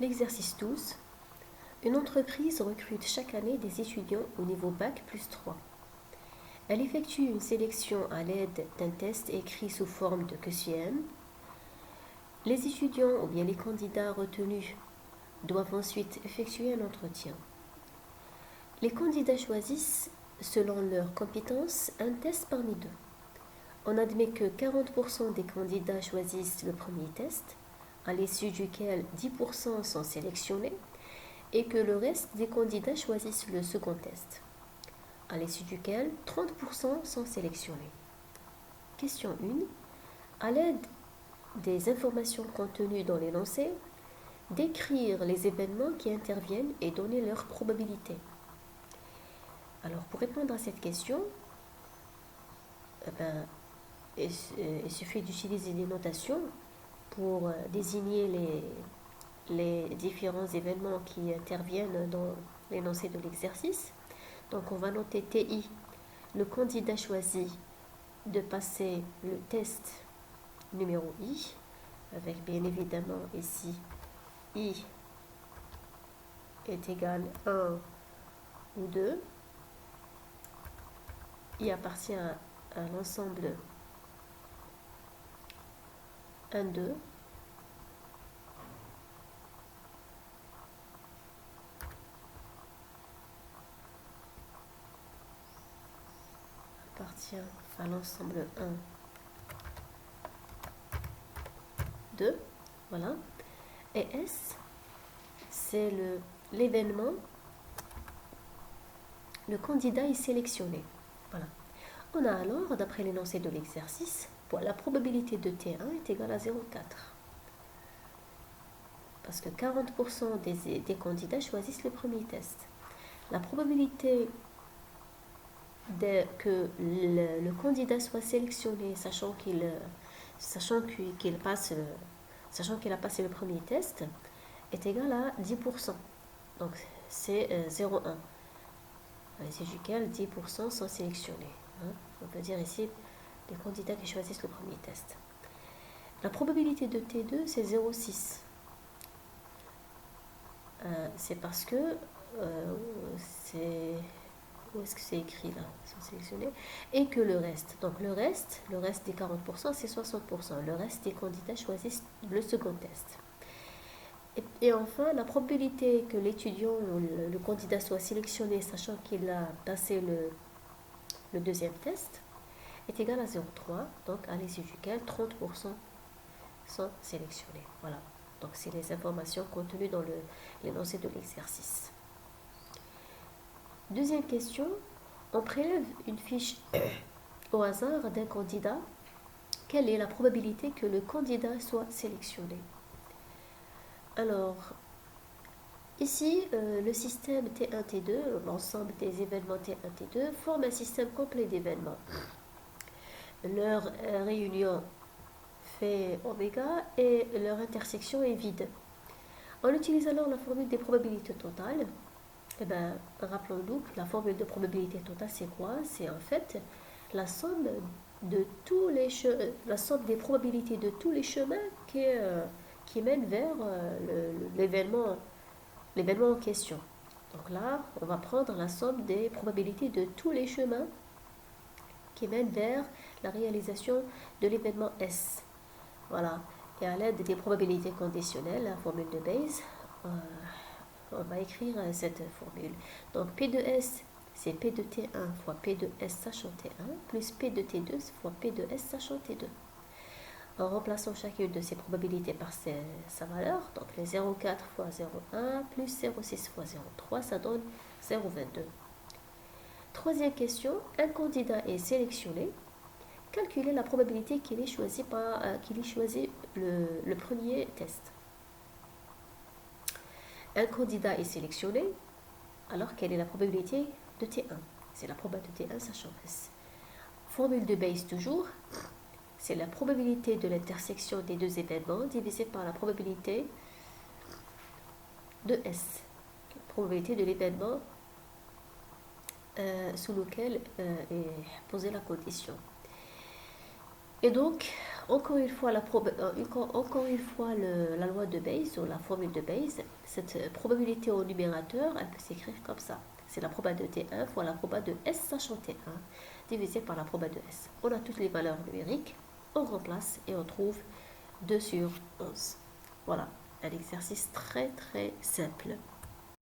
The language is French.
L'exercice 12. Une entreprise recrute chaque année des étudiants au niveau Bac plus 3. Elle effectue une sélection à l'aide d'un test écrit sous forme de QCM. Les étudiants ou bien les candidats retenus doivent ensuite effectuer un entretien. Les candidats choisissent, selon leurs compétences, un test parmi deux. On admet que 40% des candidats choisissent le premier test, à l'issue duquel 10% sont sélectionnés, et que le reste des candidats choisissent le second test, à l'issue duquel 30% sont sélectionnés. Question 1. À l'aide des informations contenues dans l'énoncé, décrire les événements qui interviennent et donner leur probabilité. Alors, pour répondre à cette question, il suffit d'utiliser des notations pour désigner les différents événements qui interviennent dans l'énoncé de l'exercice. Donc, on va noter TI. Le candidat choisit de passer le test numéro I, avec bien évidemment ici I est égal 1 ou 2. I appartient à l'ensemble 1, 2. Appartient à l'ensemble 1, 2. Voilà. Et S, c'est l'événement. Le candidat est sélectionné. Voilà. On a alors, d'après l'énoncé de l'exercice, la probabilité de T1 est égale à 0,4. Parce que 40% des candidats choisissent le premier test. La probabilité que le candidat soit sélectionné, sachant qu'il a passé le premier test, est égale à 10%. Donc c'est 0,1. À l'issue duquel 10% sont sélectionnés. On peut dire ici les candidats qui choisissent le premier test. La probabilité de T2, c'est 0,6. C'est parce que où est-ce que c'est écrit là, ils sont sélectionnés, et que le reste, donc le reste des 40%, c'est 60%. Le reste des candidats choisissent le second test. Et enfin, la probabilité que l'étudiant ou le candidat soit sélectionné, sachant qu'il a passé le deuxième test, est égale à 0,3, donc à l'issue duquel 30% sont sélectionnés. Voilà, donc c'est les informations contenues dans l'énoncé de l'exercice. Deuxième question, on prélève une fiche au hasard d'un candidat. Quelle est la probabilité que le candidat soit sélectionné? Alors, ici, le système T1, T2, l'ensemble des événements T1, T2, forme un système complet d'événements. Leur réunion fait oméga et leur intersection est vide. On utilise alors la formule des probabilités totales. Eh bien, rappelons-nous que la formule de probabilité totale, c'est quoi? C'est en fait la somme la somme des probabilités de tous les chemins qui mènent vers l'événement en question. Donc là, on va prendre la somme des probabilités de tous les chemins qui mènent vers la réalisation de l'événement S. Voilà. Et à l'aide des probabilités conditionnelles, la formule de Bayes, on va écrire cette formule. Donc P de S, c'est P de T1 fois P de S sachant T1, plus P de T2 fois P de S sachant T2. En remplaçant chacune de ces probabilités par sa valeur, donc les 0,4 fois 0,1 plus 0,6 fois 0,3, ça donne 0,22. Troisième question, un candidat est sélectionné. Calculez la probabilité qu'il ait choisi le premier test. Un candidat est sélectionné, alors quelle est la probabilité de T1? C'est la probabilité de T1 sachant S. Formule de Bayes toujours, c'est la probabilité de l'intersection des deux événements divisée par la probabilité de S, la probabilité de l'événement sous lequel est posée la condition. Et donc, encore une fois, encore une fois la loi de Bayes, ou la formule de Bayes, cette probabilité au numérateur, elle peut s'écrire comme ça. C'est la proba de T1 fois la proba de S sachant T1 divisé par la proba de S. On a toutes les valeurs numériques, on remplace et on trouve 2 sur 11. Voilà, un exercice très très simple.